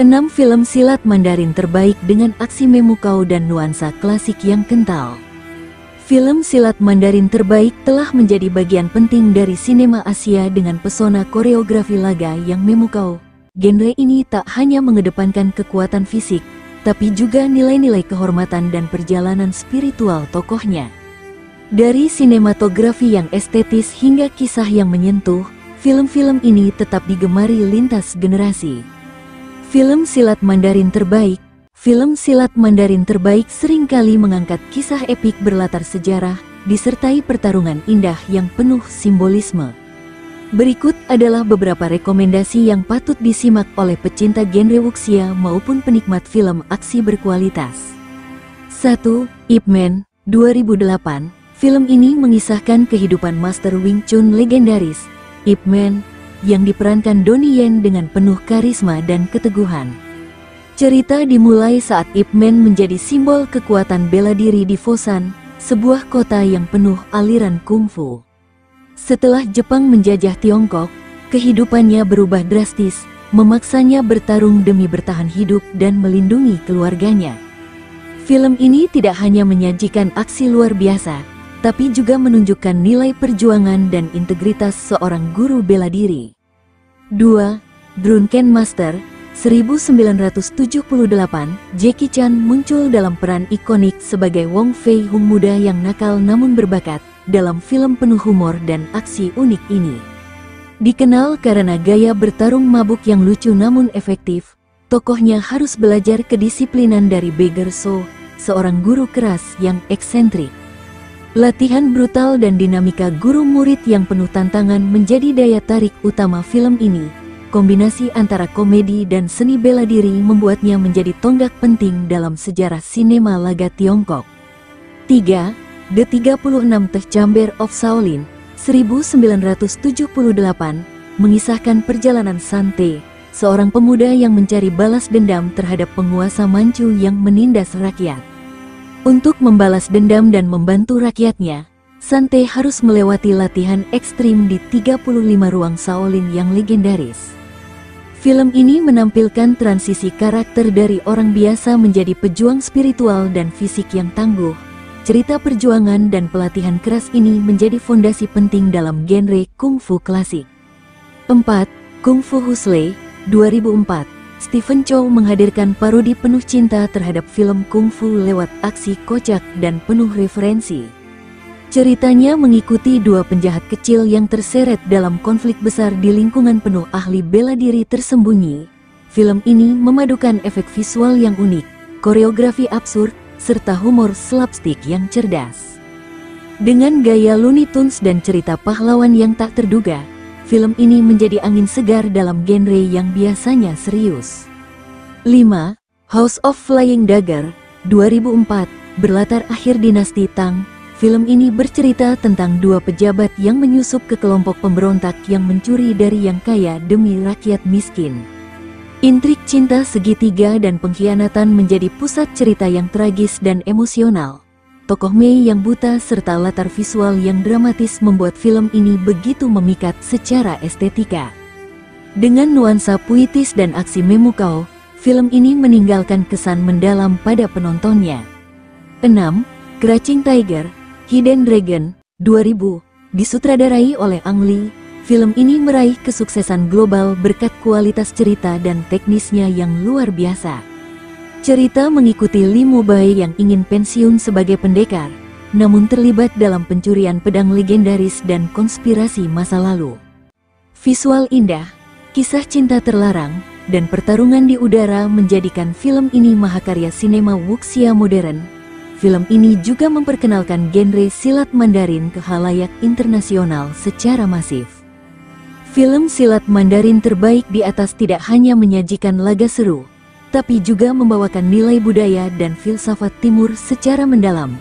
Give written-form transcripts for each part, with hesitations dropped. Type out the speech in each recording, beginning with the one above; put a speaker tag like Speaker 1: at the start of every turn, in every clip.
Speaker 1: 6 film silat Mandarin terbaik dengan aksi memukau dan nuansa klasik yang kental. Film silat Mandarin terbaik telah menjadi bagian penting dari sinema Asia dengan pesona koreografi laga yang memukau. Genre ini tak hanya mengedepankan kekuatan fisik, tapi juga nilai-nilai kehormatan dan perjalanan spiritual tokohnya. Dari sinematografi yang estetis hingga kisah yang menyentuh, film-film ini tetap digemari lintas generasi. Film silat Mandarin terbaik. Film silat Mandarin terbaik seringkali mengangkat kisah epik berlatar sejarah, disertai pertarungan indah yang penuh simbolisme. Berikut adalah beberapa rekomendasi yang patut disimak oleh pecinta genre wuxia maupun penikmat film aksi berkualitas. 1. Ip Man, 2008. Film ini mengisahkan kehidupan Master Wing Chun legendaris, Ip Man, yang diperankan Donnie Yen dengan penuh karisma dan keteguhan. Cerita dimulai saat Ip Man menjadi simbol kekuatan bela diri di Fosan, sebuah kota yang penuh aliran kungfu. Setelah Jepang menjajah Tiongkok, kehidupannya berubah drastis, memaksanya bertarung demi bertahan hidup dan melindungi keluarganya. Film ini tidak hanya menyajikan aksi luar biasa, tapi juga menunjukkan nilai perjuangan dan integritas seorang guru bela diri. 2. Drunken Master, 1978. Jackie Chan muncul dalam peran ikonik sebagai Wong Fei Hung muda yang nakal namun berbakat dalam film penuh humor dan aksi unik ini. Dikenal karena gaya bertarung mabuk yang lucu namun efektif, tokohnya harus belajar kedisiplinan dari Beggar So, seorang guru keras yang eksentrik. Latihan brutal dan dinamika guru murid yang penuh tantangan menjadi daya tarik utama film ini. Kombinasi antara komedi dan seni bela diri membuatnya menjadi tonggak penting dalam sejarah sinema laga Tiongkok. 3. The 36 Chamber of Shaolin, 1978, mengisahkan perjalanan San Te, seorang pemuda yang mencari balas dendam terhadap penguasa Manchu yang menindas rakyat. Untuk membalas dendam dan membantu rakyatnya, San Te harus melewati latihan ekstrim di 35 ruang Shaolin yang legendaris. Film ini menampilkan transisi karakter dari orang biasa menjadi pejuang spiritual dan fisik yang tangguh. Cerita perjuangan dan pelatihan keras ini menjadi fondasi penting dalam genre kungfu klasik. 4. Kung Fu Hustle, 2004. Stephen Chow menghadirkan parodi penuh cinta terhadap film kungfu lewat aksi kocak dan penuh referensi. Ceritanya mengikuti dua penjahat kecil yang terseret dalam konflik besar di lingkungan penuh ahli bela diri tersembunyi. Film ini memadukan efek visual yang unik, koreografi absurd, serta humor slapstick yang cerdas. Dengan gaya Looney Tunes dan cerita pahlawan yang tak terduga, film ini menjadi angin segar dalam genre yang biasanya serius. 5. House of Flying Dagger, 2004, berlatar akhir dinasti Tang. Film ini bercerita tentang dua pejabat yang menyusup ke kelompok pemberontak yang mencuri dari yang kaya demi rakyat miskin. Intrik cinta segitiga dan pengkhianatan menjadi pusat cerita yang tragis dan emosional. Tokoh Mei yang buta serta latar visual yang dramatis membuat film ini begitu memikat secara estetika. Dengan nuansa puitis dan aksi memukau, film ini meninggalkan kesan mendalam pada penontonnya. 6. Crouching Tiger, Hidden Dragon, 2000, disutradarai oleh Ang Lee. Film ini meraih kesuksesan global berkat kualitas cerita dan teknisnya yang luar biasa. Cerita mengikuti Lee Mo-bai yang ingin pensiun sebagai pendekar, namun terlibat dalam pencurian pedang legendaris dan konspirasi masa lalu. Visual indah, kisah cinta terlarang, dan pertarungan di udara menjadikan film ini mahakarya sinema wuxia modern. Film ini juga memperkenalkan genre silat Mandarin ke khalayak internasional secara masif. Film silat Mandarin terbaik di atas tidak hanya menyajikan laga seru, tapi juga membawakan nilai budaya dan filsafat timur secara mendalam.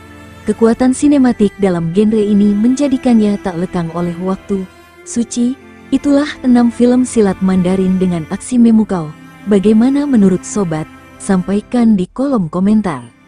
Speaker 1: Kekuatan sinematik dalam genre ini menjadikannya tak lekang oleh waktu. Suci, itulah 6 film silat Mandarin dengan aksi memukau. Bagaimana menurut sobat? Sampaikan di kolom komentar.